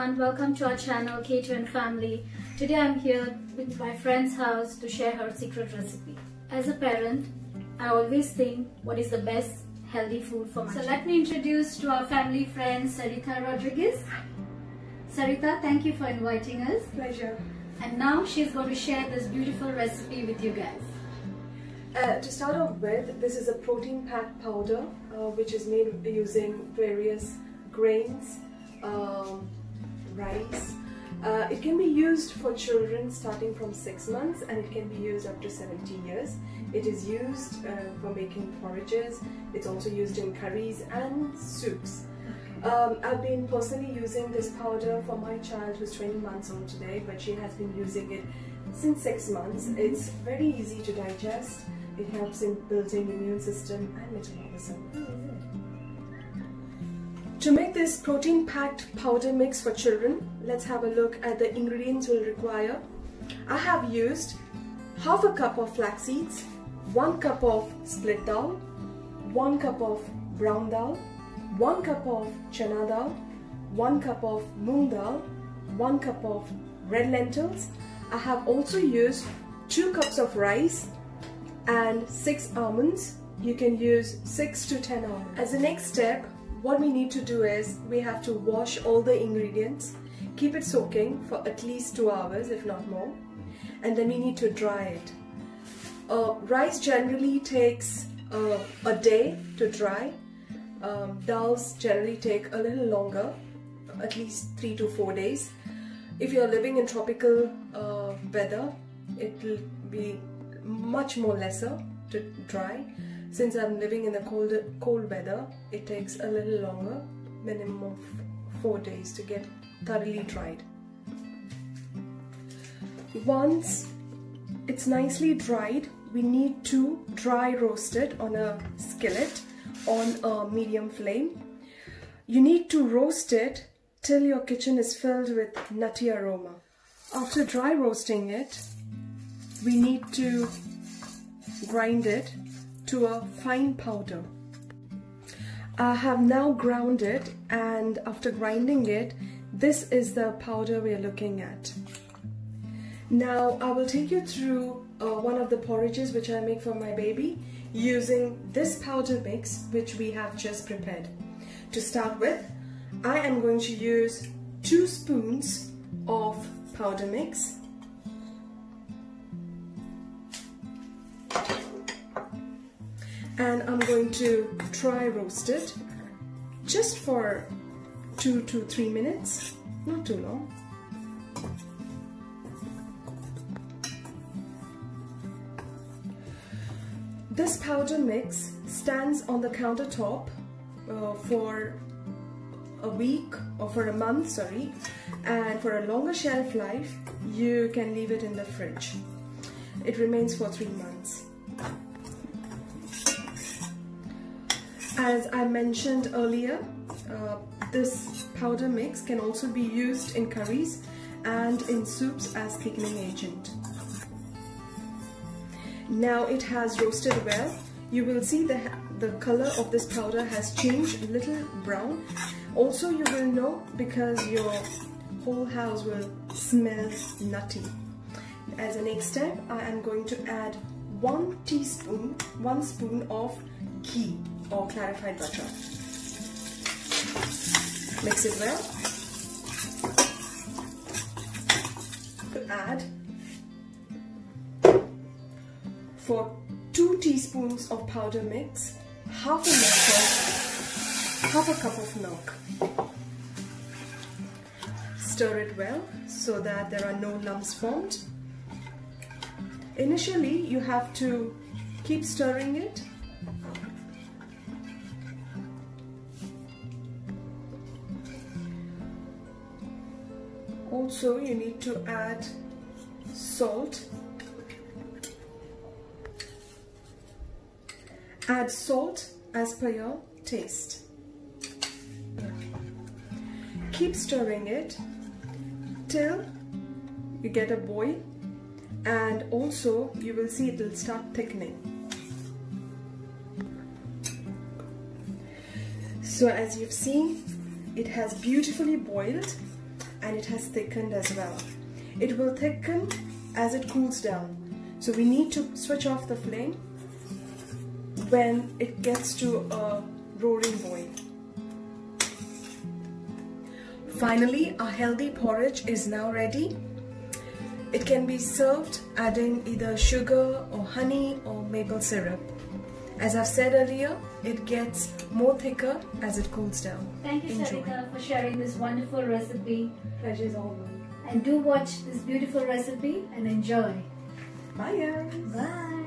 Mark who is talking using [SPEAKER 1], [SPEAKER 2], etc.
[SPEAKER 1] everyone, welcome to our channel K2 and Family. Today I'm here with my friend's house to share her secret recipe. As a parent, I always think what is the best healthy food for my child. So let me introduce to our family friend Sarita Rodriguez. Sarita, thank you for inviting us.
[SPEAKER 2] Pleasure.
[SPEAKER 1] And now she's going to share this beautiful recipe with you guys.
[SPEAKER 2] To start off with, this is a protein packed powder which is made using various grains, rice. It can be used for children starting from 6 months and it can be used up to 70 years. It is used for making porridges. It's also used in curries and soups. I've been personally using this powder for my child who's 20 months old today, but she has been using it since 6 months. It's very easy to digest. It helps in building immune system and metabolism. To make this protein packed powder mix for children, let's have a look at the ingredients we'll require. I have used half a cup of flax seeds, 1 cup of split dal, 1 cup of brown dal, 1 cup of chana dal, 1 cup of moong dal, 1 cup of red lentils. I have also used 2 cups of rice and 6 almonds. You can use 6 to 10 almonds. As the next step, what we need to do is we have to wash all the ingredients, keep it soaking for at least 2 hours if not more, and then we need to dry it. Rice generally takes a day to dry. Dals generally take a little longer, at least 3 to 4 days. If you're living in tropical weather, it will be much more lesser to dry. Since I'm living in the cold weather, it takes a little longer, minimum of 4 days to get thoroughly dried. Once it's nicely dried, we need to dry roast it on a skillet on a medium flame. You need to roast it till your kitchen is filled with nutty aroma. After dry roasting it, we need to grind it to a fine powder. I have now ground it, and after grinding it, this is the powder we are looking at. Now I will take you through one of the porridges which I make for my baby using this powder mix which we have just prepared. To start with, I am going to use 2 spoons of powder mix. And I'm going to dry roast it just for 2 to 3 minutes, not too long. This powder mix stands on the countertop for a week or for a month, sorry, and for a longer shelf life you can leave it in the fridge. It remains for 3 months. As I mentioned earlier, this powder mix can also be used in curries and in soups as thickening agent. Now it has roasted well. You will see the color of this powder has changed a little brown. Also you will know because your whole house will smell nutty. As a next step, I am going to add 1 spoon of ghee or clarified butter. Mix it well. To add for 2 teaspoons of powder mix, half a cup of milk. Stir it well so that there are no lumps formed. Initially, you have to keep stirring it. Also, you need to add salt. Add salt as per your taste. Keep stirring it till you get a boil, and also you will see it will start thickening. So as you've seen, it has beautifully boiled. and it has thickened as well. It will thicken as it cools down. So we need to switch off the flame when it gets to a roaring boil. Finally, our healthy porridge is now ready. It can be served adding either sugar or honey or maple syrup. As I've said earlier, it gets more thicker as it cools down.
[SPEAKER 1] Thank you,
[SPEAKER 2] Enjoy.
[SPEAKER 1] Sarika, for sharing this wonderful recipe.
[SPEAKER 2] Pleasure is all mine.
[SPEAKER 1] And do watch this beautiful recipe and enjoy.
[SPEAKER 2] Bye.
[SPEAKER 1] Bye.